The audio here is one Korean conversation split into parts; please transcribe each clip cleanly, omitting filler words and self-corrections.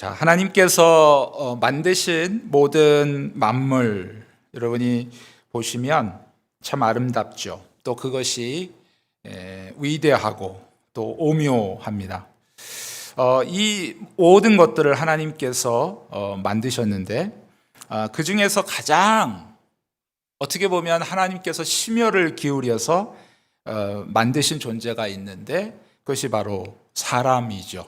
자, 하나님께서 만드신 모든 만물 여러분이 보시면 참 아름답죠. 또 그것이 위대하고 또 오묘합니다. 이 모든 것들을 하나님께서 만드셨는데 그 중에서 가장 어떻게 보면 하나님께서 심혈을 기울여서 만드신 존재가 있는데 그것이 바로 사람이죠.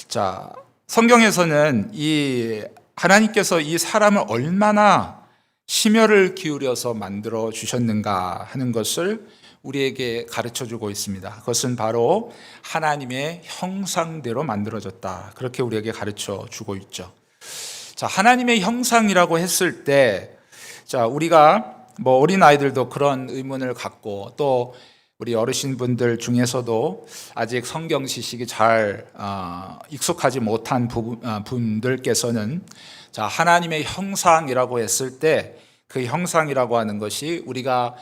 자, 성경에서는 이 하나님께서 이 사람을 얼마나 심혈을 기울여서 만들어 주셨는가 하는 것을 우리에게 가르쳐 주고 있습니다. 그것은 바로 하나님의 형상대로 만들어졌다. 그렇게 우리에게 가르쳐 주고 있죠. 자, 하나님의 형상이라고 했을 때, 자, 우리가 어린 아이들도 그런 의문을 갖고 또 우리 어르신분들 중에서도 아직 성경 지식이 잘 익숙하지 못한 분들께서는 자, 하나님의 형상이라고 했을 때 그 형상이라고 하는 것이 우리가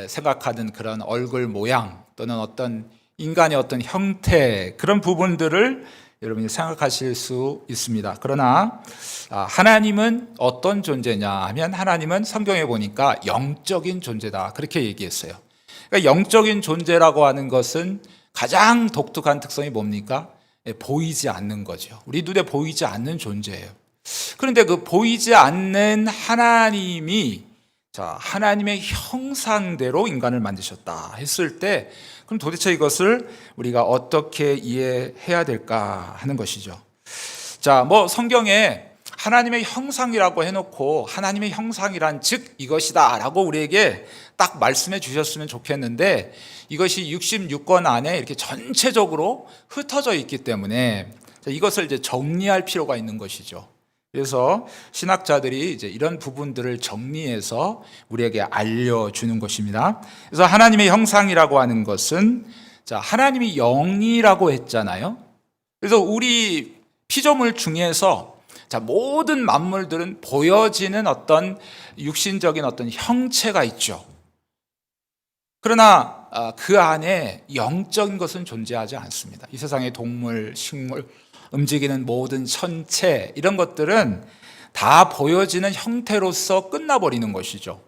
생각하는 그런 얼굴 모양 또는 어떤 인간의 어떤 형태 그런 부분들을 여러분이 생각하실 수 있습니다. 그러나 하나님은 어떤 존재냐 하면 하나님은 성경에 보니까 영적인 존재다 그렇게 얘기했어요. 그러니까 영적인 존재라고 하는 것은 가장 독특한 특성이 뭡니까? 보이지 않는 거죠. 우리 눈에 보이지 않는 존재예요. 그런데 그 보이지 않는 하나님이 하나님의 형상대로 인간을 만드셨다 했을 때 그럼 도대체 이것을 우리가 어떻게 이해해야 될까 하는 것이죠. 자, 성경에 하나님의 형상이라고 해놓고 하나님의 형상이란 즉 이것이다 라고 우리에게 딱 말씀해 주셨으면 좋겠는데 이것이 66권 안에 이렇게 전체적으로 흩어져 있기 때문에 이것을 이제 정리할 필요가 있는 것이죠. 그래서 신학자들이 이제 이런 부분들을 정리해서 우리에게 알려주는 것입니다. 그래서 하나님의 형상이라고 하는 것은 하나님이 영이라고 했잖아요. 그래서 우리 피조물 중에서 모든 만물들은 보여지는 어떤 육신적인 어떤 형체가 있죠. 그러나 그 안에 영적인 것은 존재하지 않습니다. 이 세상의 동물, 식물, 움직이는 모든 천체 이런 것들은 다 보여지는 형태로서 끝나버리는 것이죠.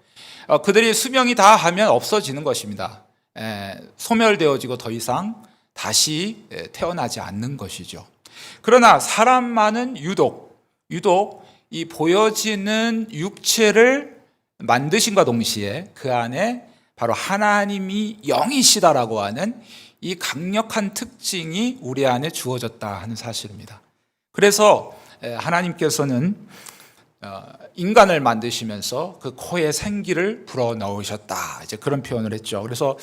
그들이 수명이 다 하면 없어지는 것입니다. 소멸되어지고 더 이상 다시 태어나지 않는 것이죠. 그러나 사람만은 유독 이 보여지는 육체를 만드심과 동시에 그 안에 바로 하나님이 영이시다라고 하는 이 강력한 특징이 우리 안에 주어졌다 하는 사실입니다. 그래서 하나님께서는 인간을 만드시면서 그 코에 생기를 불어넣으셨다. 이제 그런 표현을 했죠. 그래서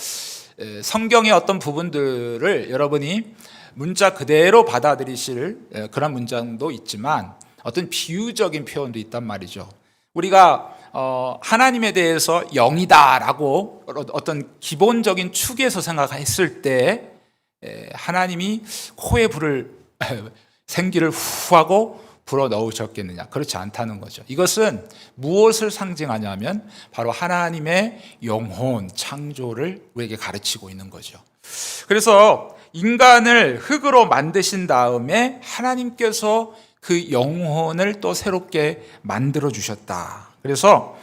성경의 어떤 부분들을 여러분이 문자 그대로 받아들이실 그런 문장도 있지만 어떤 비유적인 표현도 있단 말이죠. 우리가 하나님에 대해서 영이다라고 어떤 기본적인 축에서 생각했을 때 하나님이 코에 생기를 후하고 불어 넣으셨겠느냐? 그렇지 않다는 거죠. 이것은 무엇을 상징하냐면 바로 하나님의 영혼, 창조를 우리에게 가르치고 있는 거죠. 그래서 인간을 흙으로 만드신 다음에 하나님께서 그 영혼을 또 새롭게 만들어 주셨다. 그래서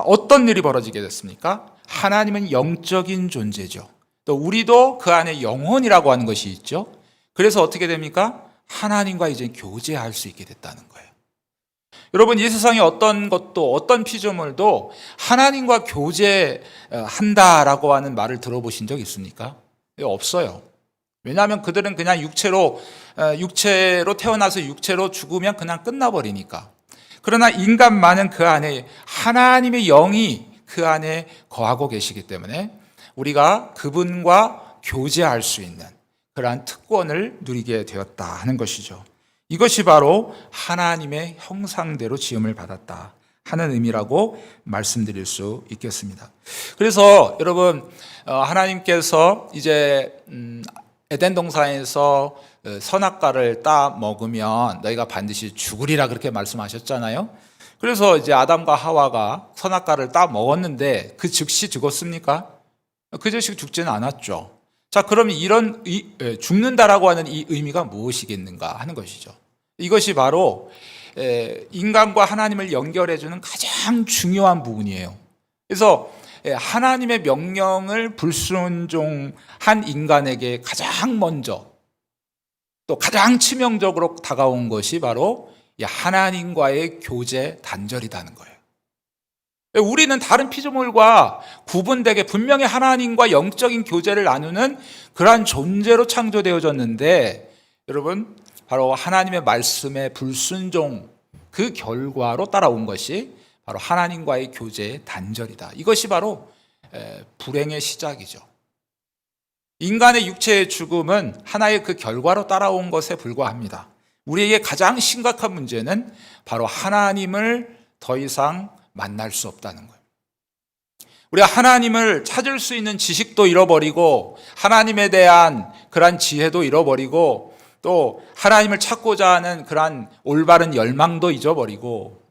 어떤 일이 벌어지게 됐습니까? 하나님은 영적인 존재죠. 또 우리도 그 안에 영혼이라고 하는 것이 있죠. 그래서 어떻게 됩니까? 하나님과 이제 교제할 수 있게 됐다는 거예요. 여러분, 이 세상에 어떤 것도 어떤 피조물도 하나님과 교제한다라고 하는 말을 들어보신 적 있습니까? 없어요. 왜냐하면 그들은 그냥 육체로 태어나서 육체로 죽으면 그냥 끝나버리니까. 그러나 인간만은 그 안에 하나님의 영이 그 안에 거하고 계시기 때문에 우리가 그분과 교제할 수 있는 그러한 특권을 누리게 되었다 하는 것이죠. 이것이 바로 하나님의 형상대로 지음을 받았다 하는 의미라고 말씀드릴 수 있겠습니다. 그래서 여러분, 하나님께서 이제 에덴 동산에서 선악과를 따 먹으면 너희가 반드시 죽으리라 그렇게 말씀하셨잖아요. 그래서 이제 아담과 하와가 선악과를 따 먹었는데 그 즉시 죽었습니까? 그 즉시 죽지는 않았죠. 자, 그럼 이런 죽는다라고 하는 이 의미가 무엇이겠는가 하는 것이죠. 이것이 바로 인간과 하나님을 연결해주는 가장 중요한 부분이에요. 그래서 하나님의 명령을 불순종한 인간에게 가장 먼저 또 가장 치명적으로 다가온 것이 바로 하나님과의 교제 단절이라는 거예요. 우리는 다른 피조물과 구분되게 분명히 하나님과 영적인 교제를 나누는 그러한 존재로 창조되어졌는데, 여러분, 바로 하나님의 말씀에 불순종, 그 결과로 따라온 것이 바로 하나님과의 교제의 단절이다. 이것이 바로 불행의 시작이죠. 인간의 육체의 죽음은 하나의 그 결과로 따라온 것에 불과합니다. 우리에게 가장 심각한 문제는 바로 하나님을 더 이상 만날 수 없다는 거예요. 우리가 하나님을 찾을 수 있는 지식도 잃어버리고 하나님에 대한 그러한 지혜도 잃어버리고 또 하나님을 찾고자 하는 그러한 올바른 열망도 잊어버리고,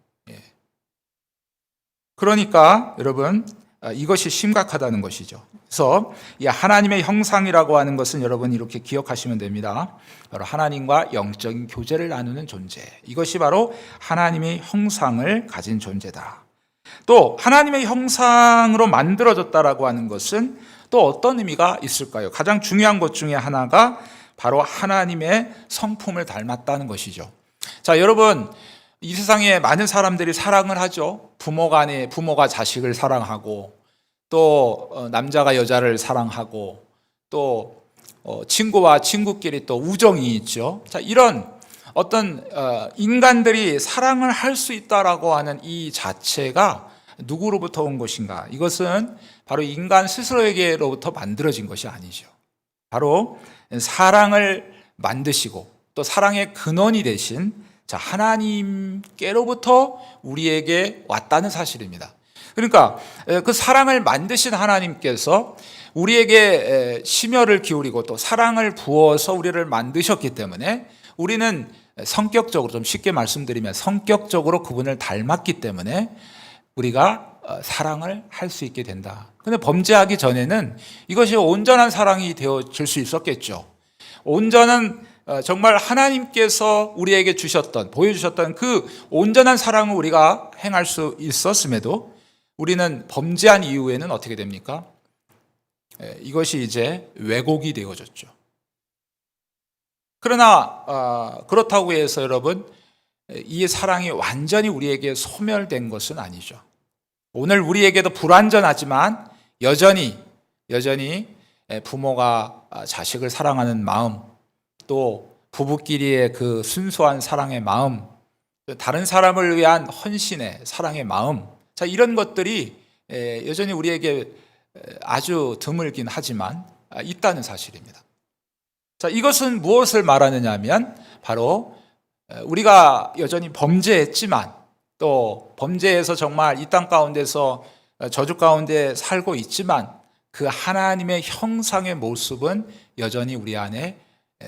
그러니까 여러분, 이것이 심각하다는 것이죠. 그래서 이 하나님의 형상이라고 하는 것은 여러분 이렇게 기억하시면 됩니다. 바로 하나님과 영적인 교제를 나누는 존재, 이것이 바로 하나님의 형상을 가진 존재다. 또 하나님의 형상으로 만들어졌다라고 하는 것은 또 어떤 의미가 있을까요? 가장 중요한 것 중에 하나가 바로 하나님의 성품을 닮았다는 것이죠. 자, 여러분, 이 세상에 많은 사람들이 사랑을 하죠. 부모가 자식을 사랑하고, 또 남자가 여자를 사랑하고, 또 친구와 친구끼리 또 우정이 있죠. 자, 이런 어떤 인간들이 사랑을 할 수 있다라고 하는 이 자체가 누구로부터 온 것인가? 이것은 바로 인간 스스로에게로부터 만들어진 것이 아니죠. 바로 사랑을 만드시고 또 사랑의 근원이 되신 하나님께로부터 우리에게 왔다는 사실입니다. 그러니까 그 사랑을 만드신 하나님께서 우리에게 심혈을 기울이고 또 사랑을 부어서 우리를 만드셨기 때문에 우리는 성격적으로, 좀 쉽게 말씀드리면 성격적으로 그분을 닮았기 때문에 우리가 사랑을 할 수 있게 된다. 그런데 범죄하기 전에는 이것이 온전한 사랑이 되어질 수 있었겠죠. 온전한, 정말 하나님께서 우리에게 보여주셨던 그 온전한 사랑을 우리가 행할 수 있었음에도 우리는 범죄한 이후에는 어떻게 됩니까? 이것이 이제 왜곡이 되어졌죠. 그러나 그렇다고 해서 여러분, 이 사랑이 완전히 우리에게 소멸된 것은 아니죠. 오늘 우리에게도 불완전하지만 여전히 부모가 자식을 사랑하는 마음, 또 부부끼리의 그 순수한 사랑의 마음, 다른 사람을 위한 헌신의 사랑의 마음, 자, 이런 것들이 여전히 우리에게 아주 드물긴 하지만 있다는 사실입니다. 자, 이것은 무엇을 말하느냐 하면 바로 우리가 여전히 범죄했지만 또 범죄해서 정말 이 땅 가운데서 저주 가운데 살고 있지만 그 하나님의 형상의 모습은 여전히 우리 안에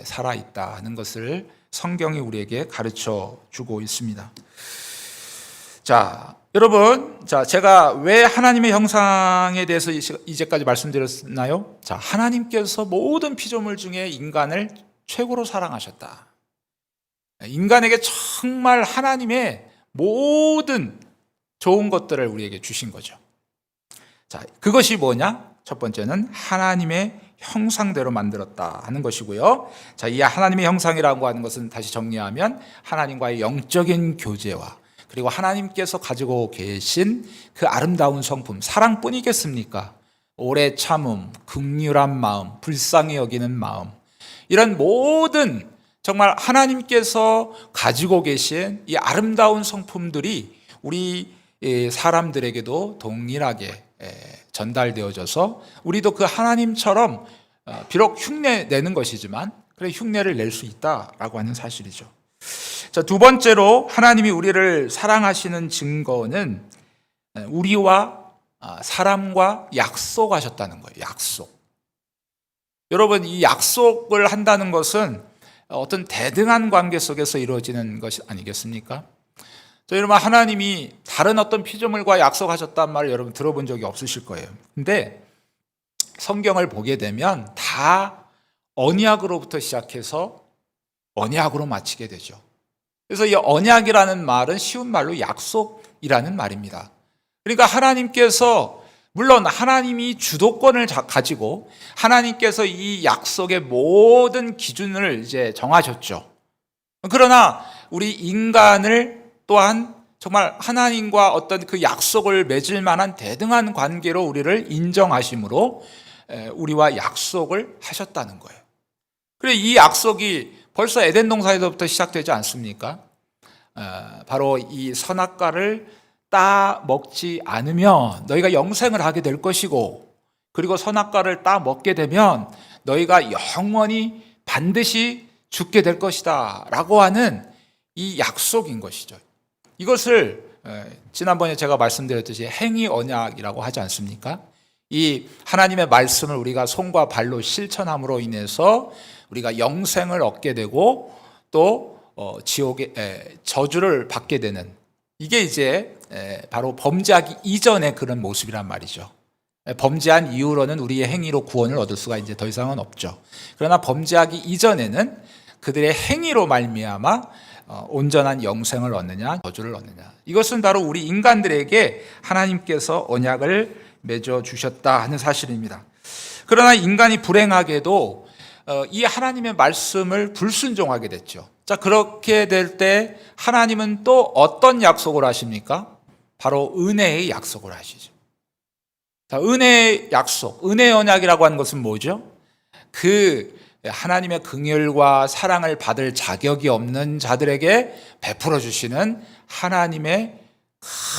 살아있다는 것을 성경이 우리에게 가르쳐 주고 있습니다. 자, 여러분, 제가 왜 하나님의 형상에 대해서 이제까지 말씀드렸나요? 자, 하나님께서 모든 피조물 중에 인간을 최고로 사랑하셨다. 인간에게 정말 하나님의 모든 좋은 것들을 우리에게 주신 거죠. 자, 그것이 뭐냐? 첫 번째는 하나님의 형상대로 만들었다 하는 것이고요. 자, 이 하나님의 형상이라고 하는 것은 다시 정리하면 하나님과의 영적인 교제와 그리고 하나님께서 가지고 계신 그 아름다운 성품, 사랑뿐이겠습니까? 오래 참음, 긍휼한 마음, 불쌍히 여기는 마음, 이런 모든 정말 하나님께서 가지고 계신 이 아름다운 성품들이 우리 사람들에게도 동일하게 전달되어져서 우리도 그 하나님처럼 비록 흉내 내는 것이지만 그래 흉내를 낼 수 있다라고 하는 사실이죠. 자, 두 번째로 하나님이 우리를 사랑하시는 증거는 우리와 사람과 약속하셨다는 거예요. 약속. 여러분, 이 약속을 한다는 것은 어떤 대등한 관계 속에서 이루어지는 것이 아니겠습니까? 여러분, 하나님이 다른 어떤 피조물과 약속하셨단 말을 여러분 들어본 적이 없으실 거예요. 근데 성경을 보게 되면 다 언약으로부터 시작해서 언약으로 마치게 되죠. 그래서 이 언약이라는 말은 쉬운 말로 약속이라는 말입니다. 그러니까 하나님께서, 물론 하나님이 주도권을 가지고 하나님께서 이 약속의 모든 기준을 이제 정하셨죠. 그러나 우리 인간을 또한 정말 하나님과 어떤 그 약속을 맺을 만한 대등한 관계로 우리를 인정하심으로 우리와 약속을 하셨다는 거예요. 그리고 이 약속이 벌써 에덴 동산에서부터 시작되지 않습니까? 바로 이 선악과를 따 먹지 않으면 너희가 영생을 하게 될 것이고, 그리고 선악과를 따 먹게 되면 너희가 영원히 반드시 죽게 될 것이다 라고 하는 이 약속인 것이죠. 이것을 지난번에 제가 말씀드렸듯이 행위 언약이라고 하지 않습니까? 이 하나님의 말씀을 우리가 손과 발로 실천함으로 인해서 우리가 영생을 얻게 되고 또 지옥의 저주를 받게 되는, 이게 이제 바로 범죄하기 이전의 그런 모습이란 말이죠. 범죄한 이후로는 우리의 행위로 구원을 얻을 수가 이제 더 이상은 없죠. 그러나 범죄하기 이전에는 그들의 행위로 말미암아 온전한 영생을 얻느냐 저주를 얻느냐, 이것은 바로 우리 인간들에게 하나님께서 언약을 맺어 주셨다 하는 사실입니다. 그러나 인간이 불행하게도 이 하나님의 말씀을 불순종하게 됐죠. 자, 그렇게 될 때 하나님은 또 어떤 약속을 하십니까? 바로 은혜의 약속을 하시죠. 자, 은혜의 약속, 은혜의 언약이라고 하는 것은 뭐죠? 그 하나님의 긍휼과 사랑을 받을 자격이 없는 자들에게 베풀어 주시는 하나님의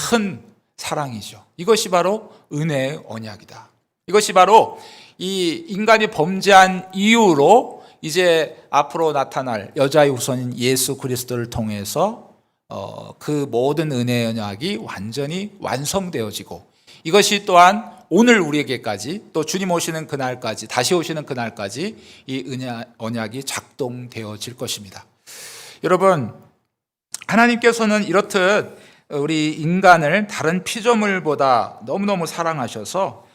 큰 사랑이죠. 이것이 바로 은혜의 언약이다. 이것이 바로 이 인간이 범죄한 이후로 이제 앞으로 나타날 여자의 후손인 예수 그리스도를 통해서 그 모든 은혜의 언약이 완전히 완성되어지고, 이것이 또한 오늘 우리에게까지, 또 주님 오시는 그날까지, 다시 오시는 그날까지 이 언약이 작동되어질 것입니다. 여러분, 하나님께서는 이렇듯 우리 인간을 다른 피조물보다 너무너무 사랑하셔서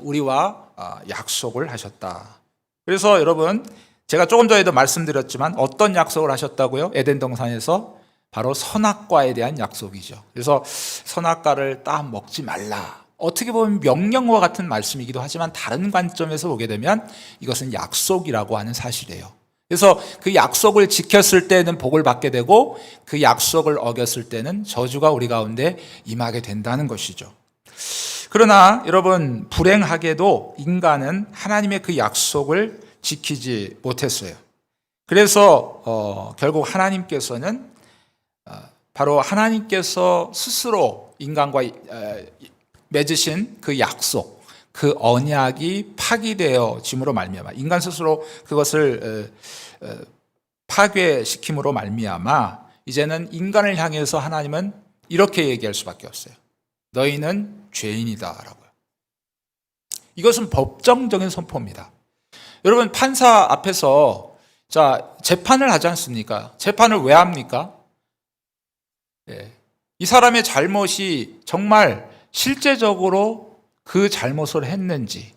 우리와 약속을 하셨다. 그래서 여러분, 제가 조금 전에도 말씀드렸지만 어떤 약속을 하셨다고요? 에덴 동산에서 바로 선악과에 대한 약속이죠. 그래서 선악과를 따 먹지 말라. 어떻게 보면 명령과 같은 말씀이기도 하지만 다른 관점에서 보게 되면 이것은 약속이라고 하는 사실이에요. 그래서 그 약속을 지켰을 때는 복을 받게 되고 그 약속을 어겼을 때는 저주가 우리 가운데 임하게 된다는 것이죠. 그러나 여러분, 불행하게도 인간은 하나님의 그 약속을 지키지 못했어요. 그래서 결국 하나님께서는 바로 하나님께서 스스로 인간과 맺으신 그 약속, 그 언약이 파기되어짐으로 말미암아, 인간 스스로 그것을 파괴시킴으로 말미암아 이제는 인간을 향해서 하나님은 이렇게 얘기할 수밖에 없어요. 너희는 죄인이다라고요. 이것은 법정적인 선포입니다. 여러분, 판사 앞에서 재판을 하지 않습니까? 재판을 왜 합니까? 이 사람의 잘못이 정말 실제적으로 그 잘못을 했는지,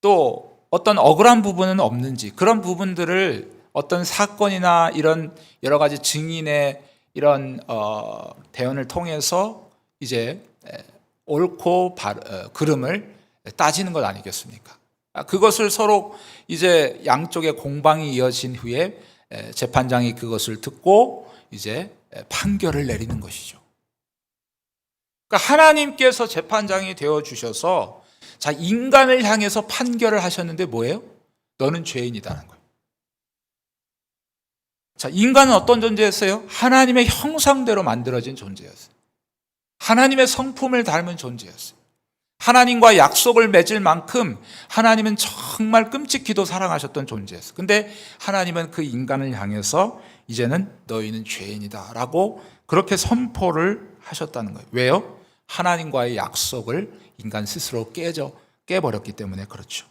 또 어떤 억울한 부분은 없는지, 그런 부분들을 어떤 사건이나 이런 여러 가지 증인의 이런 대언을 통해서 이제 옳고 그름을 따지는 것 아니겠습니까? 그것을 서로 이제 양쪽의 공방이 이어진 후에 재판장이 그것을 듣고 이제 판결을 내리는 것이죠. 그러니까 하나님께서 재판장이 되어 주셔서 인간을 향해서 판결을 하셨는데 뭐예요? 너는 죄인이다는 거예요. 인간은 어떤 존재였어요? 하나님의 형상대로 만들어진 존재였어요. 하나님의 성품을 닮은 존재였어요. 하나님과 약속을 맺을 만큼 하나님은 정말 끔찍히도 사랑하셨던 존재였어요. 근데 하나님은 그 인간을 향해서 이제는 너희는 죄인이다 라고 그렇게 선포를 하셨다는 거예요. 왜요? 하나님과의 약속을 인간 스스로 깨버렸기 때문에 그렇죠.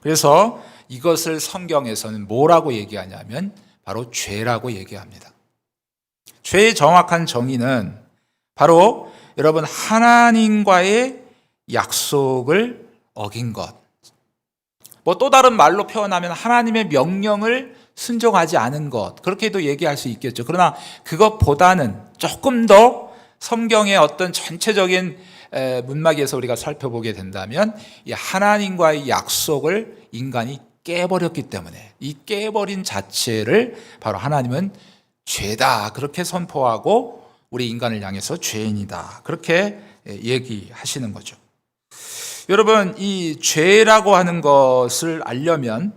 그래서 이것을 성경에서는 뭐라고 얘기하냐면 바로 죄라고 얘기합니다. 죄의 정확한 정의는 바로 여러분, 하나님과의 약속을 어긴 것, 뭐 또 다른 말로 표현하면 하나님의 명령을 순종하지 않은 것, 그렇게도 얘기할 수 있겠죠. 그러나 그것보다는 조금 더 성경의 어떤 전체적인 문맥에서 우리가 살펴보게 된다면 이 하나님과의 약속을 인간이 깨버렸기 때문에 이 깨버린 자체를 바로 하나님은 죄다 그렇게 선포하고 우리 인간을 향해서 죄인이다 그렇게 얘기하시는 거죠. 여러분, 이 죄라고 하는 것을 알려면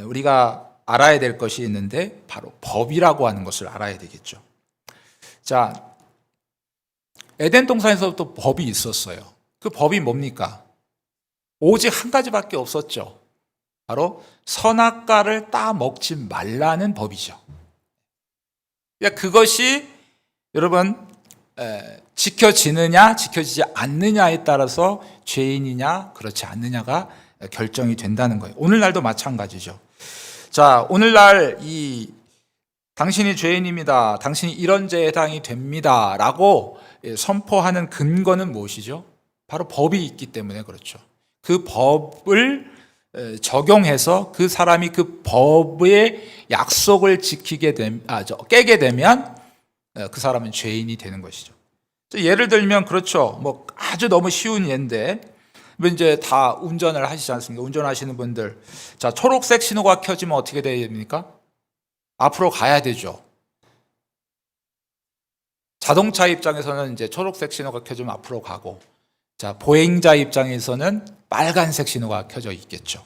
우리가 알아야 될 것이 있는데 바로 법이라고 하는 것을 알아야 되겠죠. 자, 에덴 동산에서부터 법이 있었어요. 그 법이 뭡니까? 오직 한 가지밖에 없었죠. 바로 선악과를 따먹지 말라는 법이죠. 그러니까 그것이 여러분 지켜지느냐 지켜지지 않느냐에 따라서 죄인이냐 그렇지 않느냐가 결정이 된다는 거예요. 오늘날도 마찬가지죠. 자, 오늘날 이 당신이 죄인입니다, 당신이 이런 죄에 해당이 됩니다 라고 선포하는 근거는 무엇이죠? 바로 법이 있기 때문에 그렇죠. 그 법을 적용해서 그 사람이 그 법의 약속을 깨게 되면 그 사람은 죄인이 되는 것이죠. 예를 들면 그렇죠. 뭐 아주 너무 쉬운 예인데 이제 다 운전을 하시지 않습니까? 운전하시는 분들, 자, 초록색 신호가 켜지면 어떻게 돼야 됩니까? 앞으로 가야 되죠. 자동차 입장에서는 이제 초록색 신호가 켜지면 앞으로 가고, 자, 보행자 입장에서는 빨간색 신호가 켜져 있겠죠.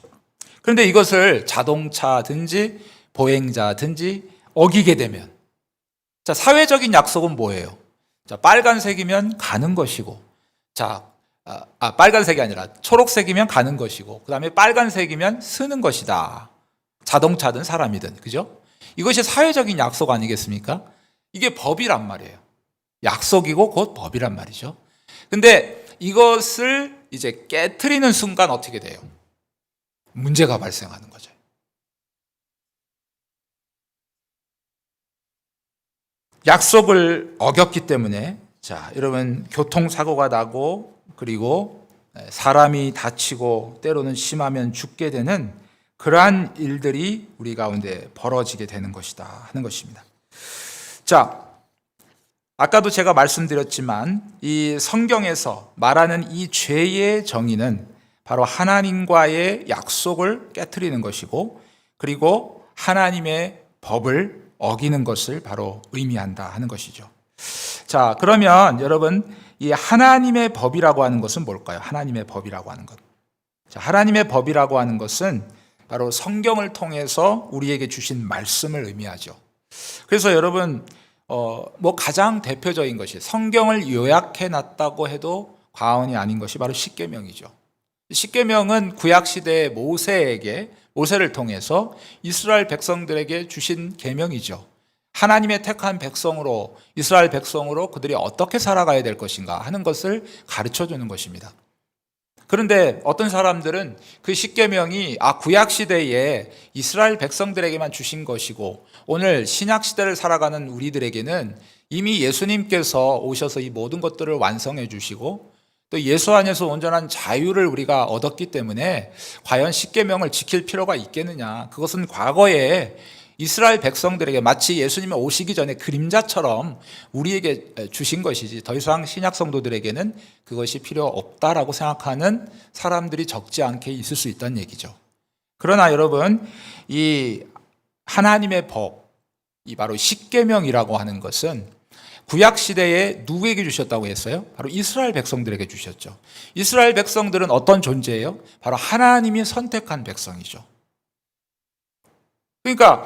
그런데 이것을 자동차든지 보행자든지 어기게 되면, 자, 사회적인 약속은 뭐예요? 자, 빨간색이면 가는 것이고, 자, 빨간색이 아니라 초록색이면 가는 것이고, 그 다음에 빨간색이면 쓰는 것이다. 자동차든 사람이든, 그죠? 이것이 사회적인 약속 아니겠습니까? 이게 법이란 말이에요. 약속이고 곧 법이란 말이죠. 근데 이것을 이제 깨트리는 순간 어떻게 돼요? 문제가 발생하는 거죠. 약속을 어겼기 때문에, 자, 여러분, 교통사고가 나고 그리고 사람이 다치고 때로는 심하면 죽게 되는 그러한 일들이 우리 가운데 벌어지게 되는 것이다 하는 것입니다. 자, 아까도 제가 말씀드렸지만 이 성경에서 말하는 이 죄의 정의는 바로 하나님과의 약속을 깨트리는 것이고, 그리고 하나님의 법을 어기는 것을 바로 의미한다 하는 것이죠. 자, 그러면 여러분, 이 하나님의 법이라고 하는 것은 뭘까요? 하나님의 법이라고 하는 것. 자, 하나님의 법이라고 하는 것은 바로 성경을 통해서 우리에게 주신 말씀을 의미하죠. 그래서 여러분, 뭐 가장 대표적인 것이 성경을 요약해 놨다고 해도 과언이 아닌 것이 바로 십계명이죠. 십계명은 구약 시대의 모세를 통해서 이스라엘 백성들에게 주신 계명이죠. 하나님의 택한 백성으로, 이스라엘 백성으로 그들이 어떻게 살아가야 될 것인가 하는 것을 가르쳐 주는 것입니다. 그런데 어떤 사람들은 그 십계명이 구약 시대에 이스라엘 백성들에게만 주신 것이고 오늘 신약 시대를 살아가는 우리들에게는 이미 예수님께서 오셔서 이 모든 것들을 완성해 주시고 또 예수 안에서 온전한 자유를 우리가 얻었기 때문에 과연 십계명을 지킬 필요가 있겠느냐? 그것은 과거에 이스라엘 백성들에게 마치 예수님이 오시기 전에 그림자처럼 우리에게 주신 것이지 더 이상 신약 성도들에게는 그것이 필요 없다라고 생각하는 사람들이 적지 않게 있을 수 있다는 얘기죠. 그러나 여러분, 이 하나님의 법, 이 바로 십계명이라고 하는 것은 구약 시대에 누구에게 주셨다고 했어요? 바로 이스라엘 백성들에게 주셨죠. 이스라엘 백성들은 어떤 존재예요? 바로 하나님이 선택한 백성이죠. 그러니까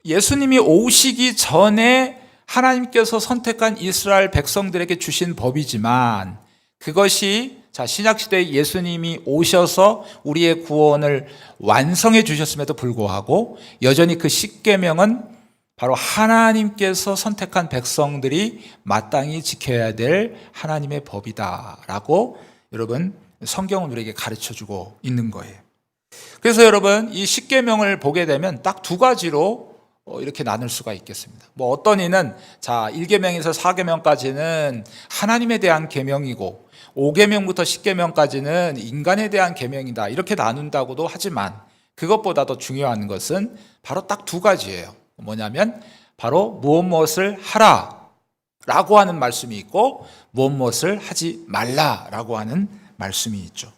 예수님이 오시기 전에 하나님께서 선택한 이스라엘 백성들에게 주신 법이지만 그것이 신약시대에 예수님이 오셔서 우리의 구원을 완성해 주셨음에도 불구하고 여전히 그 십계명은 바로 하나님께서 선택한 백성들이 마땅히 지켜야 될 하나님의 법이다라고 여러분 성경은 우리에게 가르쳐주고 있는 거예요. 그래서 여러분 이 십계명을 보게 되면 딱 두 가지로 이렇게 나눌 수가 있겠습니다. 뭐 어떤 이는 1계명에서 4계명까지는 하나님에 대한 계명이고 5계명부터 10계명까지는 인간에 대한 계명이다 이렇게 나눈다고도 하지만 그것보다 더 중요한 것은 바로 딱 두 가지예요. 뭐냐면 바로 무엇을 하라 라고 하는 말씀이 있고 무엇을 하지 말라라고 하는 말씀이 있죠.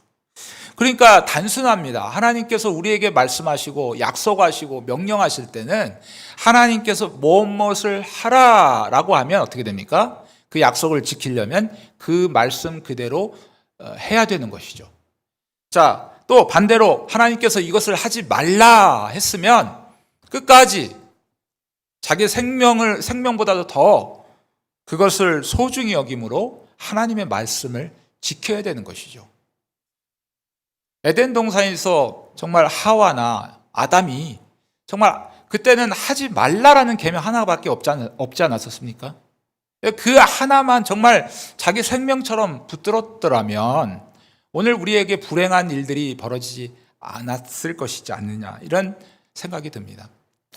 그러니까 단순합니다. 하나님께서 우리에게 말씀하시고 약속하시고 명령하실 때는 하나님께서 무엇을 하라라고 하면 어떻게 됩니까? 그 약속을 지키려면 그 말씀 그대로 해야 되는 것이죠. 자, 또 반대로 하나님께서 이것을 하지 말라 했으면 끝까지 자기 생명보다도 더 그것을 소중히 여김으로 하나님의 말씀을 지켜야 되는 것이죠. 에덴 동산에서 정말 하와나 아담이 정말 그때는 하지 말라라는 계명 하나밖에 없지 않았었습니까? 그 하나만 정말 자기 생명처럼 붙들었더라면 오늘 우리에게 불행한 일들이 벌어지지 않았을 것이지 않느냐 이런 생각이 듭니다.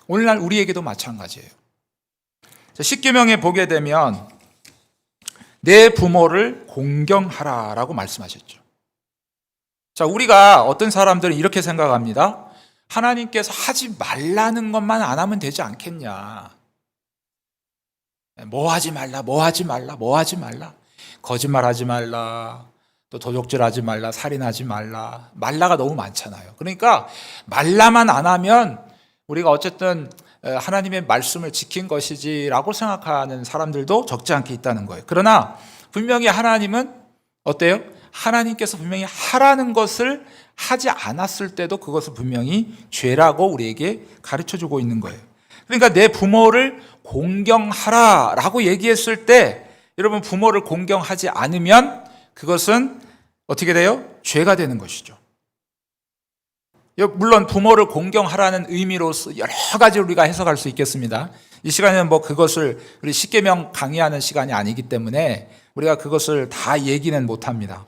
오늘날 우리에게도 마찬가지예요. 10계명에 보게 되면 내 부모를 공경하라라고 말씀하셨죠. 자, 우리가 어떤 사람들은 이렇게 생각합니다. 하나님께서 하지 말라는 것만 안 하면 되지 않겠냐. 뭐 하지 말라, 뭐 하지 말라, 뭐 하지 말라. 거짓말하지 말라, 또 도적질하지 말라, 살인하지 말라. 말라가 너무 많잖아요. 그러니까 말라만 안 하면 우리가 어쨌든 하나님의 말씀을 지킨 것이지라고 생각하는 사람들도 적지 않게 있다는 거예요. 그러나 분명히 하나님은 어때요? 하나님께서 분명히 하라는 것을 하지 않았을 때도 그것을 분명히 죄라고 우리에게 가르쳐주고 있는 거예요. 그러니까 내 부모를 공경하라라고 얘기했을 때 여러분 부모를 공경하지 않으면 그것은 어떻게 돼요? 죄가 되는 것이죠. 물론 부모를 공경하라는 의미로서 여러 가지 우리가 해석할 수 있겠습니다. 이 시간에는 뭐 그것을 우리 10계명 강의하는 시간이 아니기 때문에 우리가 그것을 다 얘기는 못합니다.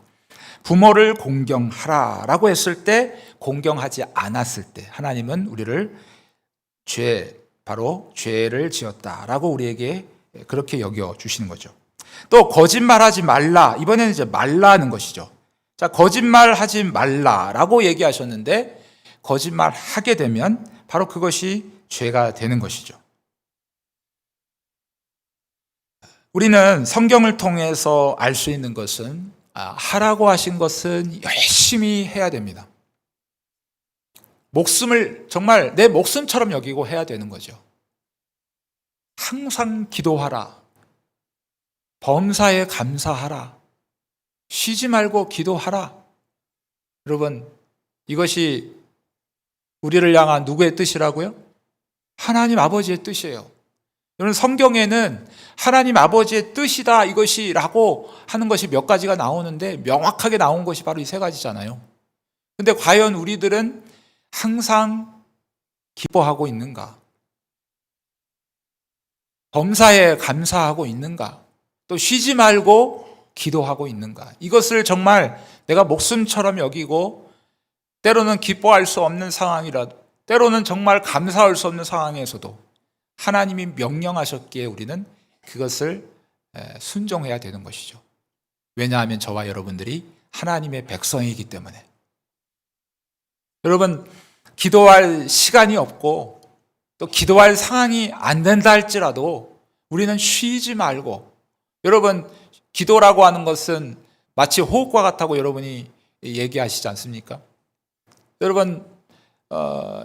부모를 공경하라라고 했을 때 공경하지 않았을 때 하나님은 우리를 바로 죄를 지었다라고 우리에게 그렇게 여겨주시는 거죠. 또 거짓말하지 말라, 이번에는 이제 말라는 것이죠. 자, 거짓말하지 말라라고 얘기하셨는데 거짓말하게 되면 바로 그것이 죄가 되는 것이죠. 우리는 성경을 통해서 알 수 있는 것은 하라고 하신 것은 열심히 해야 됩니다. 목숨을 정말 내 목숨처럼 여기고 해야 되는 거죠. 항상 기도하라. 범사에 감사하라. 쉬지 말고 기도하라. 여러분, 이것이 우리를 향한 누구의 뜻이라고요? 하나님 아버지의 뜻이에요. 여러분, 성경에는 하나님 아버지의 뜻이다 이것이라고 하는 것이 몇 가지가 나오는데 명확하게 나온 것이 바로 이 세 가지잖아요. 근데 과연 우리들은 항상 기뻐하고 있는가? 범사에 감사하고 있는가? 또 쉬지 말고 기도하고 있는가? 이것을 정말 내가 목숨처럼 여기고 때로는 기뻐할 수 없는 상황이라도 때로는 정말 감사할 수 없는 상황에서도 하나님이 명령하셨기에 우리는 그것을 순종해야 되는 것이죠. 왜냐하면 저와 여러분들이 하나님의 백성이기 때문에. 여러분, 기도할 시간이 없고 또 기도할 상황이 안 된다 할지라도 우리는 쉬지 말고, 여러분, 기도라고 하는 것은 마치 호흡과 같다고 여러분이 얘기하시지 않습니까? 여러분,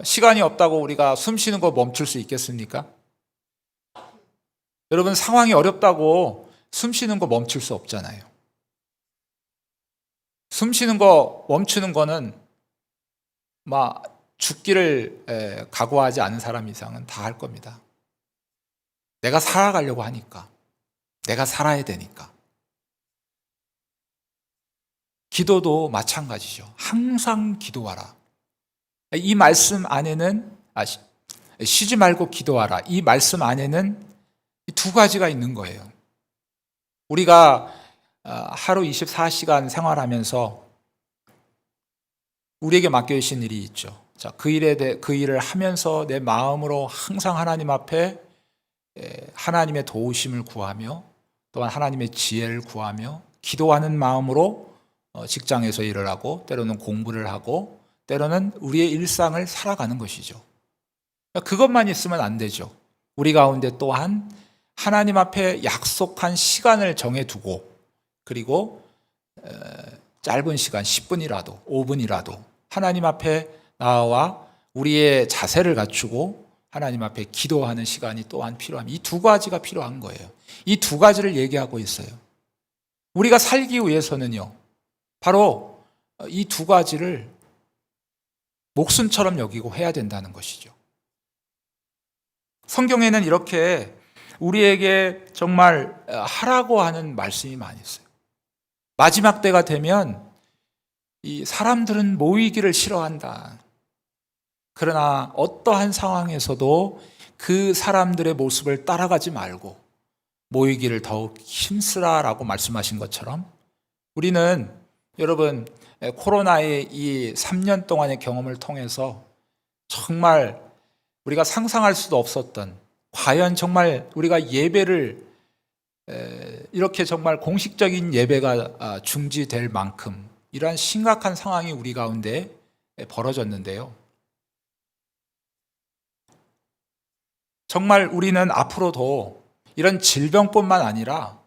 시간이 없다고 우리가 숨 쉬는 거 멈출 수 있겠습니까? 여러분, 상황이 어렵다고 숨 쉬는 거 멈출 수 없잖아요. 숨 쉬는 거 멈추는 거는 죽기를 각오하지 않은 사람 이상은 다 할 겁니다. 내가 살아가려고 하니까, 내가 살아야 되니까. 기도도 마찬가지죠. 항상 기도하라. 이 말씀 안에는 쉬지 말고 기도하라. 이 말씀 안에는 두 가지가 있는 거예요. 우리가 하루 24시간 생활하면서 우리에게 맡겨주신 일이 있죠. 자, 그 일을 하면서 내 마음으로 항상 하나님 앞에 하나님의 도우심을 구하며 또한 하나님의 지혜를 구하며 기도하는 마음으로 직장에서 일을 하고 때로는 공부를 하고 때로는 우리의 일상을 살아가는 것이죠. 그것만 있으면 안 되죠. 우리 가운데 또한 하나님 앞에 약속한 시간을 정해두고 그리고 짧은 시간 10분이라도 5분이라도 하나님 앞에 나와 우리의 자세를 갖추고 하나님 앞에 기도하는 시간이 또한 필요합니다. 이 두 가지가 필요한 거예요. 이 두 가지를 얘기하고 있어요. 우리가 살기 위해서는요, 바로 이 두 가지를 목숨처럼 여기고 해야 된다는 것이죠. 성경에는 이렇게 우리에게 정말 하라고 하는 말씀이 많이 있어요. 마지막 때가 되면 이 사람들은 모이기를 싫어한다. 그러나 어떠한 상황에서도 그 사람들의 모습을 따라가지 말고 모이기를 더욱 힘쓰라라고 말씀하신 것처럼 우리는 여러분 코로나의 이 3년 동안의 경험을 통해서 정말 우리가 상상할 수도 없었던 과연 정말 우리가 예배를 이렇게 정말 공식적인 예배가 중지될 만큼 이러한 심각한 상황이 우리 가운데 벌어졌는데요. 정말 우리는 앞으로도 이런 질병뿐만 아니라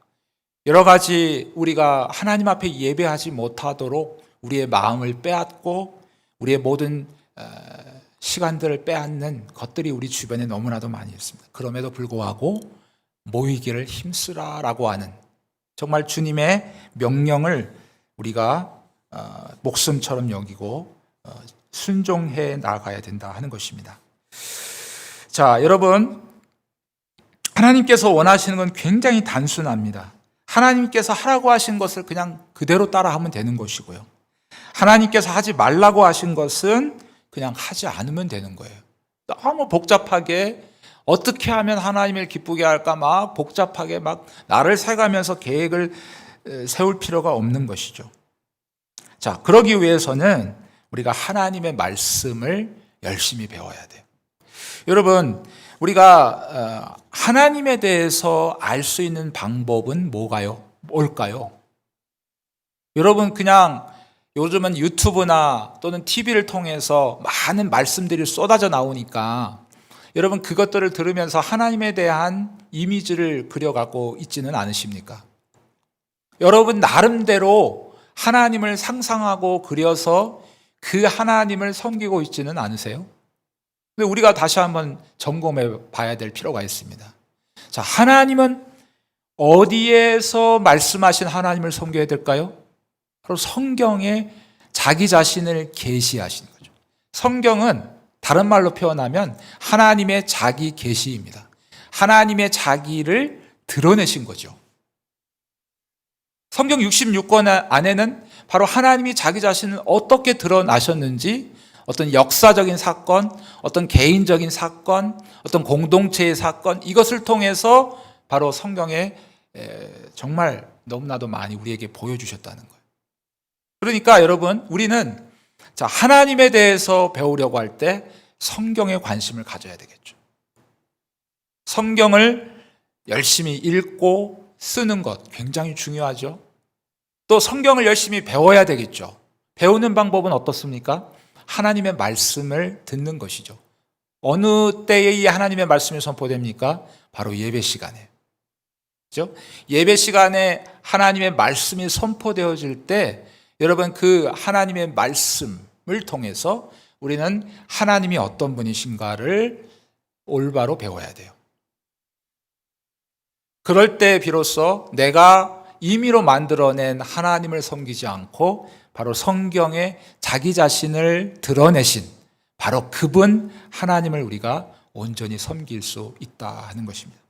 여러 가지 우리가 하나님 앞에 예배하지 못하도록 우리의 마음을 빼앗고 우리의 모든 시간들을 빼앗는 것들이 우리 주변에 너무나도 많이 있습니다. 그럼에도 불구하고 모이기를 힘쓰라라고 하는 정말 주님의 명령을 우리가 목숨처럼 여기고 순종해 나가야 된다 하는 것입니다. 자, 여러분, 하나님께서 원하시는 건 굉장히 단순합니다. 하나님께서 하라고 하신 것을 그냥 그대로 따라하면 되는 것이고요. 하나님께서 하지 말라고 하신 것은 그냥 하지 않으면 되는 거예요. 너무 복잡하게 어떻게 하면 하나님을 기쁘게 할까 막 복잡하게 막 나를 새가면서 계획을 세울 필요가 없는 것이죠. 자, 그러기 위해서는 우리가 하나님의 말씀을 열심히 배워야 돼요. 여러분, 우리가 하나님에 대해서 알 수 있는 방법은 뭘까요? 여러분, 그냥 요즘은 유튜브나 또는 TV를 통해서 많은 말씀들이 쏟아져 나오니까 여러분 그것들을 들으면서 하나님에 대한 이미지를 그려가고 있지는 않으십니까? 여러분 나름대로 하나님을 상상하고 그려서 그 하나님을 섬기고 있지는 않으세요? 근데 우리가 다시 한번 점검해 봐야 될 필요가 있습니다. 자, 하나님은 어디에서 말씀하신 하나님을 섬겨야 될까요? 바로 성경에 자기 자신을 계시하신 거죠. 성경은 다른 말로 표현하면 하나님의 자기 계시입니다. 하나님의 자기를 드러내신 거죠. 성경 66권 안에는 바로 하나님이 자기 자신을 어떻게 드러나셨는지 어떤 역사적인 사건, 어떤 개인적인 사건, 어떤 공동체의 사건 이것을 통해서 바로 성경에 정말 너무나도 많이 우리에게 보여주셨다는 거예요. 그러니까 여러분 우리는 자, 하나님에 대해서 배우려고 할 때 성경에 관심을 가져야 되겠죠. 성경을 열심히 읽고 쓰는 것 굉장히 중요하죠. 또 성경을 열심히 배워야 되겠죠. 배우는 방법은 어떻습니까? 하나님의 말씀을 듣는 것이죠. 어느 때에 이 하나님의 말씀이 선포됩니까? 바로 예배 시간에. 그렇죠? 예배 시간에 하나님의 말씀이 선포되어질 때 여러분 그 하나님의 말씀을 통해서 우리는 하나님이 어떤 분이신가를 올바로 배워야 돼요. 그럴 때 비로소 내가 임의로 만들어낸 하나님을 섬기지 않고 바로 성경에 자기 자신을 드러내신 바로 그분 하나님을 우리가 온전히 섬길 수 있다 하는 것입니다.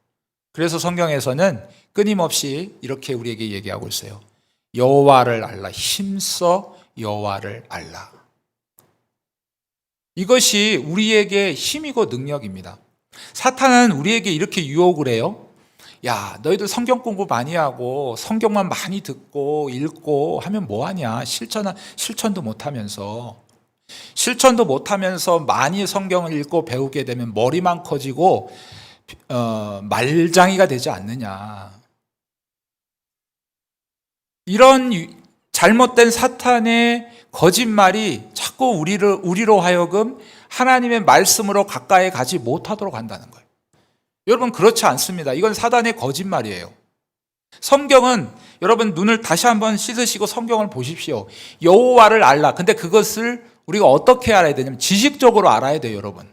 그래서 성경에서는 끊임없이 이렇게 우리에게 얘기하고 있어요. 여호와를 알라, 힘써 여호와를 알라. 이것이 우리에게 힘이고 능력입니다. 사탄은 우리에게 이렇게 유혹을 해요. 야, 너희들 성경 공부 많이 하고 성경만 많이 듣고 읽고 하면 뭐하냐? 실천도 못하면서 많이 성경을 읽고 배우게 되면 머리만 커지고 말장이가 되지 않느냐. 이런 잘못된 사탄의 거짓말이 자꾸 우리로 하여금 하나님의 말씀으로 가까이 가지 못하도록 한다는 거예요. 여러분, 그렇지 않습니다. 이건 사단의 거짓말이에요. 성경은 여러분 눈을 다시 한번 씻으시고 성경을 보십시오. 여호와를 알라. 근데 그것을 우리가 어떻게 알아야 되냐면 지식적으로 알아야 돼요, 여러분.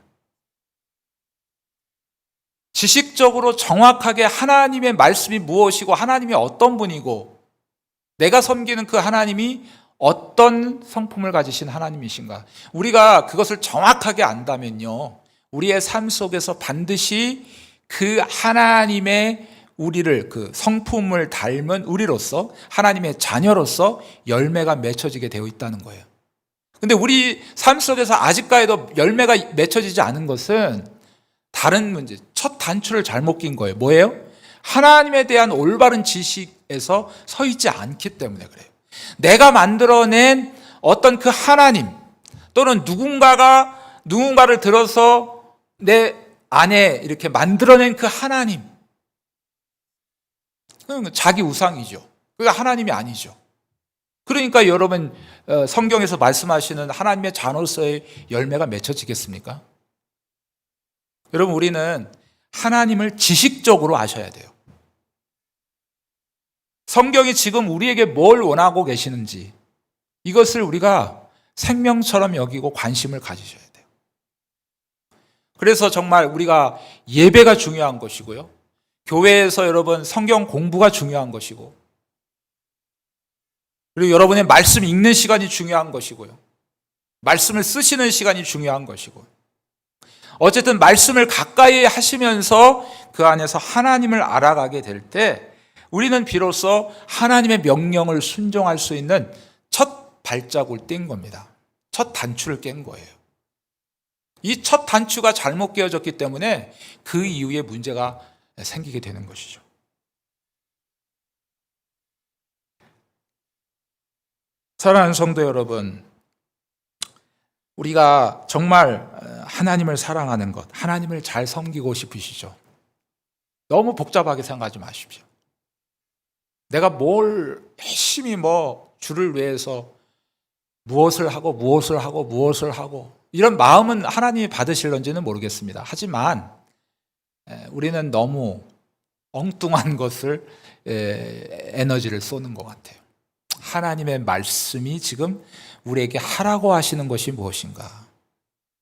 지식적으로 정확하게 하나님의 말씀이 무엇이고 하나님이 어떤 분이고 내가 섬기는 그 하나님이 어떤 성품을 가지신 하나님이신가. 우리가 그것을 정확하게 안다면요, 우리의 삶 속에서 반드시 그 하나님의 우리를, 그 성품을 닮은 우리로서, 하나님의 자녀로서 열매가 맺혀지게 되어 있다는 거예요. 근데 우리 삶 속에서 아직까지도 열매가 맺혀지지 않은 것은 다른 문제, 첫 단추를 잘못 낀 거예요. 뭐예요? 하나님에 대한 올바른 지식에서 서 있지 않기 때문에 그래요. 내가 만들어낸 어떤 그 하나님, 또는 누군가를 들어서 내 안에 이렇게 만들어낸 그 하나님, 자기 우상이죠. 그게 하나님이 아니죠. 그러니까 여러분, 성경에서 말씀하시는 하나님의 자녀로서의 열매가 맺혀지겠습니까? 여러분, 우리는 하나님을 지식적으로 아셔야 돼요. 성경이 지금 우리에게 뭘 원하고 계시는지, 이것을 우리가 생명처럼 여기고 관심을 가지셔야 돼요. 그래서 정말 우리가 예배가 중요한 것이고요, 교회에서 여러분 성경 공부가 중요한 것이고, 그리고 여러분의 말씀 읽는 시간이 중요한 것이고요, 말씀을 쓰시는 시간이 중요한 것이고, 어쨌든 말씀을 가까이 하시면서 그 안에서 하나님을 알아가게 될 때 우리는 비로소 하나님의 명령을 순종할 수 있는 첫 발자국을 뗀 겁니다. 첫 단추를 깬 거예요. 이 첫 단추가 잘못 깨어졌기 때문에 그 이후에 문제가 생기게 되는 것이죠. 사랑하는 성도 여러분, 우리가 정말 하나님을 사랑하는 것, 하나님을 잘 섬기고 싶으시죠? 너무 복잡하게 생각하지 마십시오. 내가 뭘 열심히 주를 위해서 무엇을 하고 이런 마음은 하나님이 받으실런지는 모르겠습니다. 하지만 우리는 너무 엉뚱한 것을 에너지를 쏟는 것 같아요. 하나님의 말씀이 지금 우리에게 하라고 하시는 것이 무엇인가,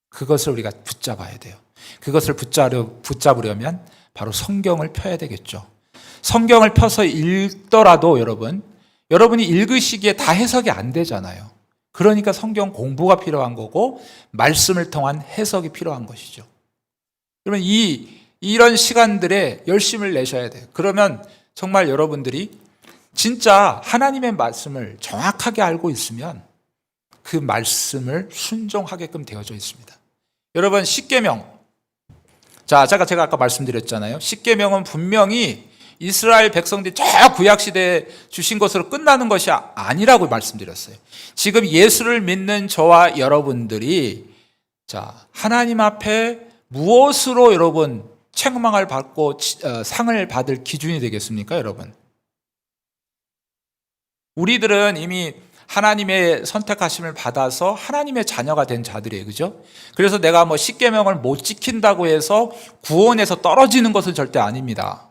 그것을 우리가 붙잡아야 돼요. 그것을 붙잡으려면 바로 성경을 펴야 되겠죠. 성경을 펴서 읽더라도 여러분이 읽으시기에 다 해석이 안 되잖아요. 그러니까 성경 공부가 필요한 거고 말씀을 통한 해석이 필요한 것이죠. 여러분, 이런 시간들에 열심을 내셔야 돼요. 그러면 정말 여러분들이 진짜 하나님의 말씀을 정확하게 알고 있으면 그 말씀을 순종하게끔 되어져 있습니다. 여러분, 십계명, 제가 아까 말씀드렸잖아요. 십계명은 분명히 이스라엘 백성들이 저 구약시대에 주신 것으로 끝나는 것이 아니라고 말씀드렸어요. 지금 예수를 믿는 저와 여러분들이 하나님 앞에 무엇으로 여러분 책망을 받고 상을 받을 기준이 되겠습니까, 여러분? 우리들은 이미 하나님의 선택하심을 받아서 하나님의 자녀가 된 자들이에요. 그죠? 그래서 내가 십계명을 못 지킨다고 해서 구원에서 떨어지는 것은 절대 아닙니다.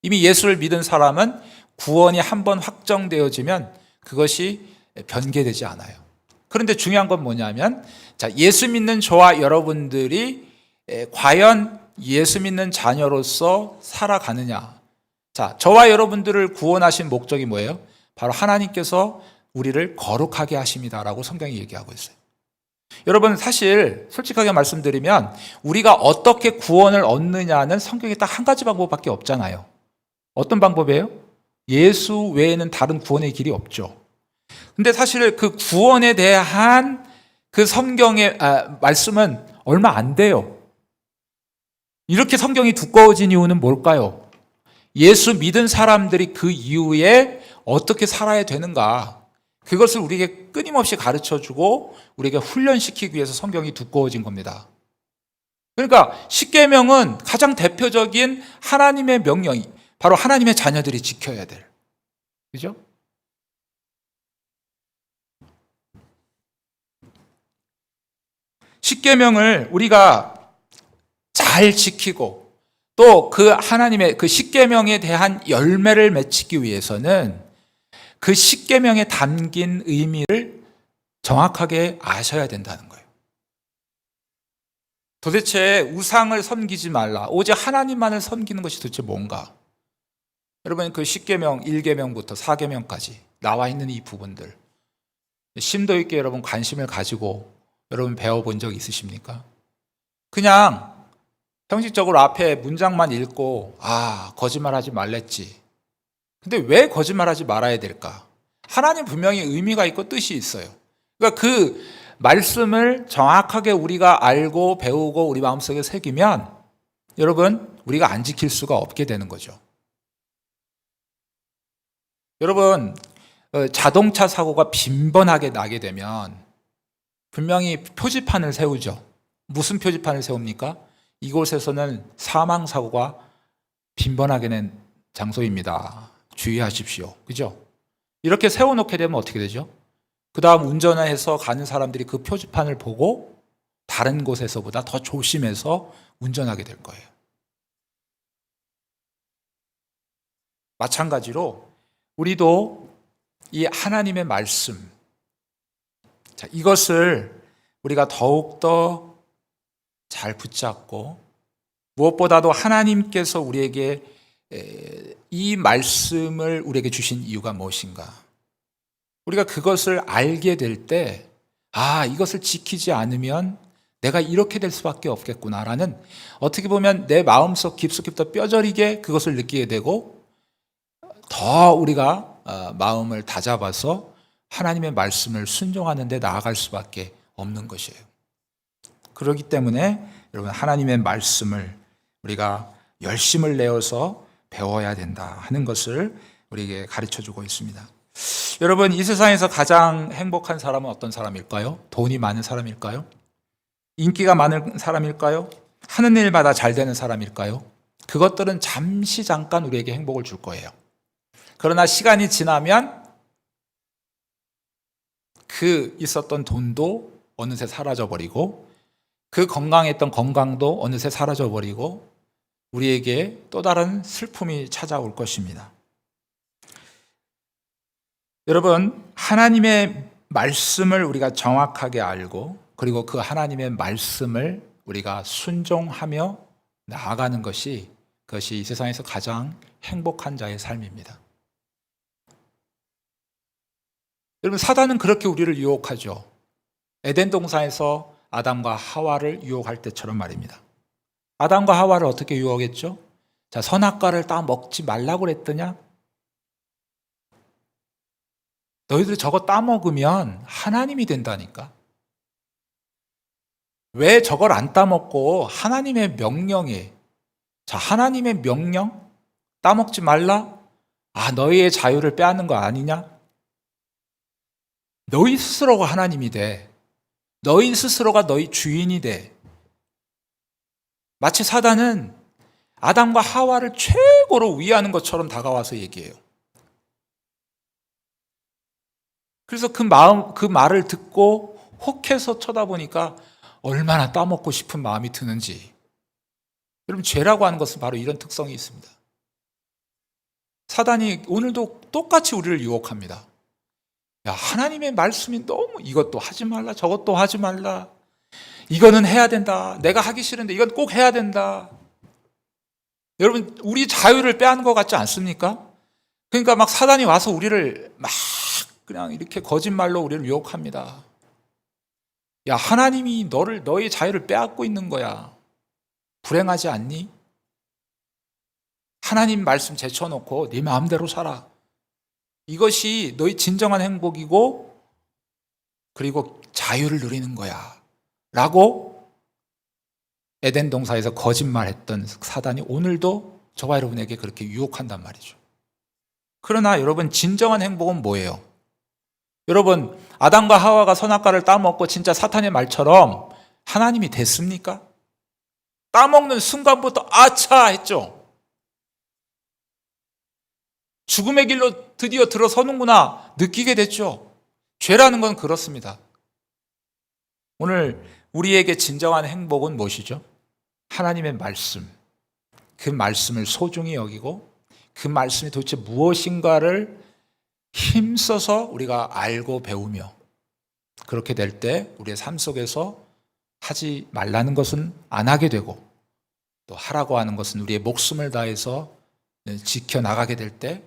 이미 예수를 믿은 사람은 구원이 한번 확정되어지면 그것이 변개되지 않아요. 그런데 중요한 건 뭐냐면, 예수 믿는 저와 여러분들이 과연 예수 믿는 자녀로서 살아가느냐. 저와 여러분들을 구원하신 목적이 뭐예요? 바로 하나님께서 우리를 거룩하게 하십니다라고 성경이 얘기하고 있어요. 여러분, 사실 솔직하게 말씀드리면 우리가 어떻게 구원을 얻느냐는 성경에 딱 한 가지 방법밖에 없잖아요. 어떤 방법이에요? 예수 외에는 다른 구원의 길이 없죠. 근데 사실 그 구원에 대한 그 성경의 말씀은 얼마 안 돼요. 이렇게 성경이 두꺼워진 이유는 뭘까요? 예수 믿은 사람들이 그 이후에 어떻게 살아야 되는가, 그것을 우리에게 끊임없이 가르쳐주고 우리에게 훈련시키기 위해서 성경이 두꺼워진 겁니다. 그러니까 십계명은 가장 대표적인 하나님의 명령이 바로 하나님의 자녀들이 지켜야 될, 그죠? 십계명을 우리가 잘 지키고 또 그 하나님의 그 십계명에 대한 열매를 맺기 위해서는 그 십계명에 담긴 의미를 정확하게 아셔야 된다는 거예요. 도대체 우상을 섬기지 말라, 오직 하나님만을 섬기는 것이 도대체 뭔가? 여러분, 그 십계명 1계명부터 4계명까지 나와 있는 이 부분들 심도 있게 여러분 관심을 가지고 여러분 배워본 적 있으십니까? 그냥 형식적으로 앞에 문장만 읽고 거짓말하지 말랬지. 근데 왜 거짓말하지 말아야 될까? 하나님 분명히 의미가 있고 뜻이 있어요. 그러니까 그 말씀을 정확하게 우리가 알고 배우고 우리 마음속에 새기면 여러분 우리가 안 지킬 수가 없게 되는 거죠. 여러분, 자동차 사고가 빈번하게 나게 되면 분명히 표지판을 세우죠. 무슨 표지판을 세웁니까? 이곳에서는 사망 사고가 빈번하게 된 장소입니다. 주의하십시오. 그죠? 이렇게 세워놓게 되면 어떻게 되죠? 그 다음 운전을 해서 가는 사람들이 그 표지판을 보고 다른 곳에서보다 더 조심해서 운전하게 될 거예요. 마찬가지로 우리도 이 하나님의 말씀, 이것을 우리가 더욱더 잘 붙잡고 무엇보다도 하나님께서 우리에게 이 말씀을 우리에게 주신 이유가 무엇인가? 우리가 그것을 알게 될 때, 이것을 지키지 않으면 내가 이렇게 될 수밖에 없겠구나라는, 어떻게 보면 내 마음속 깊숙이부터 뼈저리게 그것을 느끼게 되고 더 우리가 마음을 다잡아서 하나님의 말씀을 순종하는 데 나아갈 수밖에 없는 것이에요. 그렇기 때문에 여러분 하나님의 말씀을 우리가 열심을 내어서 배워야 된다 하는 것을 우리에게 가르쳐주고 있습니다. 여러분, 이 세상에서 가장 행복한 사람은 어떤 사람일까요? 돈이 많은 사람일까요? 인기가 많은 사람일까요? 하는 일마다 잘 되는 사람일까요? 그것들은 잠시 잠깐 우리에게 행복을 줄 거예요. 그러나 시간이 지나면 그 있었던 돈도 어느새 사라져버리고 그 건강했던 건강도 어느새 사라져버리고 우리에게 또 다른 슬픔이 찾아올 것입니다. 여러분, 하나님의 말씀을 우리가 정확하게 알고 그리고 그 하나님의 말씀을 우리가 순종하며 나아가는 것이 그것이 이 세상에서 가장 행복한 자의 삶입니다. 여러분, 사단은 그렇게 우리를 유혹하죠. 에덴 동산에서 아담과 하와를 유혹할 때처럼 말입니다. 아담과 하와를 어떻게 유혹했죠? 선악과를 따 먹지 말라고 그랬더냐? 너희들 저거 따먹으면 하나님이 된다니까. 왜 저걸 안 따먹고 하나님의 명령에, 하나님의 명령? 따먹지 말라? 너희의 자유를 빼앗는 거 아니냐? 너희 스스로가 하나님이 돼. 너희 스스로가 너희 주인이 돼. 마치 사단은 아담과 하와를 최고로 위하는 것처럼 다가와서 얘기해요. 그래서 그 말을 듣고 혹해서 쳐다보니까 얼마나 따먹고 싶은 마음이 드는지. 여러분, 죄라고 하는 것은 바로 이런 특성이 있습니다. 사단이 오늘도 똑같이 우리를 유혹합니다. 하나님의 말씀이 너무 이것도 하지 말라, 저것도 하지 말라. 이거는 해야 된다. 내가 하기 싫은데 이건 꼭 해야 된다. 여러분, 우리 자유를 빼앗는 것 같지 않습니까? 그러니까 막 사단이 와서 우리를 막 그냥 이렇게 거짓말로 우리를 유혹합니다. 하나님이 너의 자유를 빼앗고 있는 거야. 불행하지 않니? 하나님 말씀 제쳐놓고 네 마음대로 살아. 이것이 너의 진정한 행복이고 그리고 자유를 누리는 거야 라고 에덴 동산에서 거짓말했던 사단이 오늘도 저와 여러분에게 그렇게 유혹한단 말이죠. 그러나 여러분, 진정한 행복은 뭐예요? 여러분, 아담과 하와가 선악과를 따먹고 진짜 사탄의 말처럼 하나님이 됐습니까? 따먹는 순간부터 아차 했죠. 죽음의 길로 드디어 들어서는구나 느끼게 됐죠. 죄라는 건 그렇습니다. 오늘 우리에게 진정한 행복은 무엇이죠? 하나님의 말씀. 그 말씀을 소중히 여기고 그 말씀이 도대체 무엇인가를 힘써서 우리가 알고 배우며 그렇게 될 때 우리의 삶 속에서 하지 말라는 것은 안 하게 되고 또 하라고 하는 것은 우리의 목숨을 다해서 지켜나가게 될 때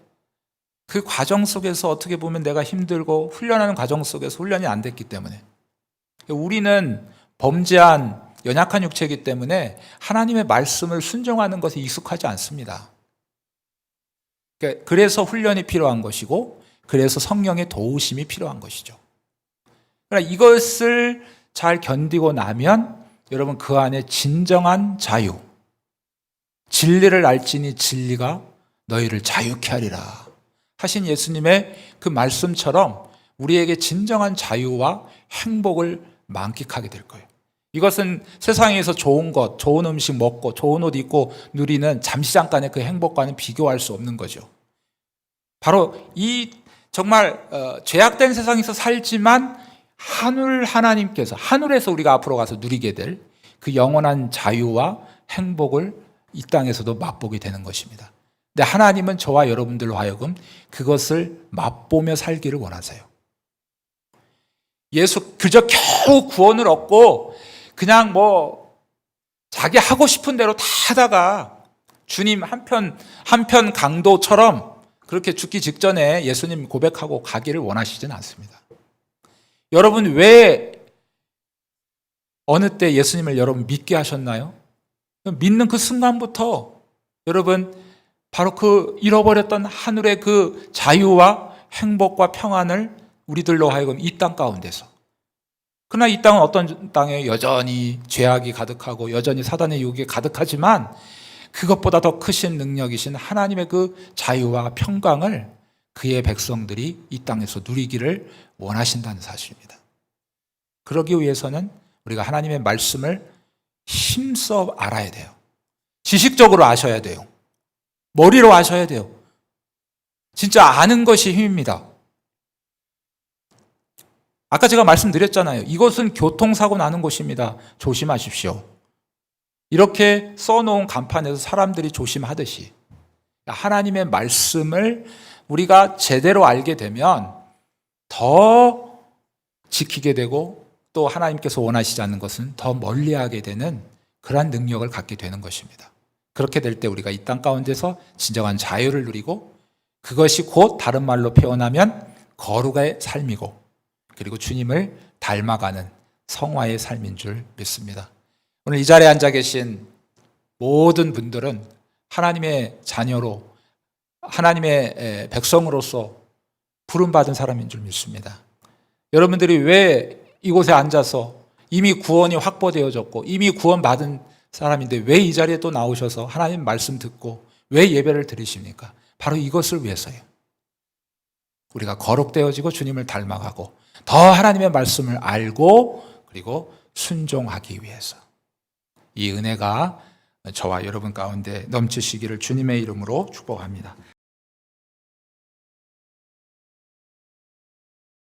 그 과정 속에서 어떻게 보면 내가 힘들고 훈련하는 과정 속에서 훈련이 안 됐기 때문에 우리는 범죄한 연약한 육체이기 때문에 하나님의 말씀을 순종하는 것에 익숙하지 않습니다. 그래서 훈련이 필요한 것이고 그래서 성령의 도우심이 필요한 것이죠. 그러나 이것을 잘 견디고 나면 여러분 그 안에 진정한 자유, 진리를 알지니 진리가 너희를 자유케 하리라 하신 예수님의 그 말씀처럼 우리에게 진정한 자유와 행복을 만끽하게 될 거예요. 이것은 세상에서 좋은 것, 좋은 음식 먹고 좋은 옷 입고 누리는 잠시 잠깐의 그 행복과는 비교할 수 없는 거죠. 바로 이 정말 죄악된 세상에서 살지만 하나님께서 하늘에서 우리가 앞으로 가서 누리게 될 그 영원한 자유와 행복을 이 땅에서도 맛보게 되는 것입니다. 근데 하나님은 저와 여러분들로 하여금 그것을 맛보며 살기를 원하세요. 예수 그저 겨우 구원을 얻고 그냥 자기 하고 싶은 대로 다 하다가 주님 한편 강도처럼 그렇게 죽기 직전에 예수님 고백하고 가기를 원하시진 않습니다. 여러분 왜 어느 때 예수님을 여러분 믿게 하셨나요? 믿는 그 순간부터 여러분 바로 그 잃어버렸던 하늘의 그 자유와 행복과 평안을 우리들로 하여금 이 땅 가운데서 그러나 이 땅은 어떤 땅에 여전히 죄악이 가득하고 여전히 사단의 유혹이 가득하지만 그것보다 더 크신 능력이신 하나님의 그 자유와 평강을 그의 백성들이 이 땅에서 누리기를 원하신다는 사실입니다. 그러기 위해서는 우리가 하나님의 말씀을 힘써 알아야 돼요. 지식적으로 아셔야 돼요. 머리로 아셔야 돼요. 진짜 아는 것이 힘입니다. 아까 제가 말씀드렸잖아요. 이것은 교통사고 나는 곳입니다. 조심하십시오. 이렇게 써놓은 간판에서 사람들이 조심하듯이 하나님의 말씀을 우리가 제대로 알게 되면 더 지키게 되고 또 하나님께서 원하시지 않는 것은 더 멀리하게 되는 그러한 능력을 갖게 되는 것입니다. 그렇게 될 때 우리가 이 땅 가운데서 진정한 자유를 누리고 그것이 곧 다른 말로 표현하면 거룩의 삶이고 그리고 주님을 닮아가는 성화의 삶인 줄 믿습니다. 오늘 이 자리에 앉아 계신 모든 분들은 하나님의 자녀로 하나님의 백성으로서 부름받은 사람인 줄 믿습니다. 여러분들이 왜 이곳에 앉아서 이미 구원이 확보되어졌고 이미 구원받은 사람인데 왜 이 자리에 또 나오셔서 하나님 말씀 듣고 왜 예배를 드리십니까? 바로 이것을 위해서요. 우리가 거룩되어지고 주님을 닮아가고 더 하나님의 말씀을 알고 그리고 순종하기 위해서 이 은혜가 저와 여러분 가운데 넘치시기를 주님의 이름으로 축복합니다.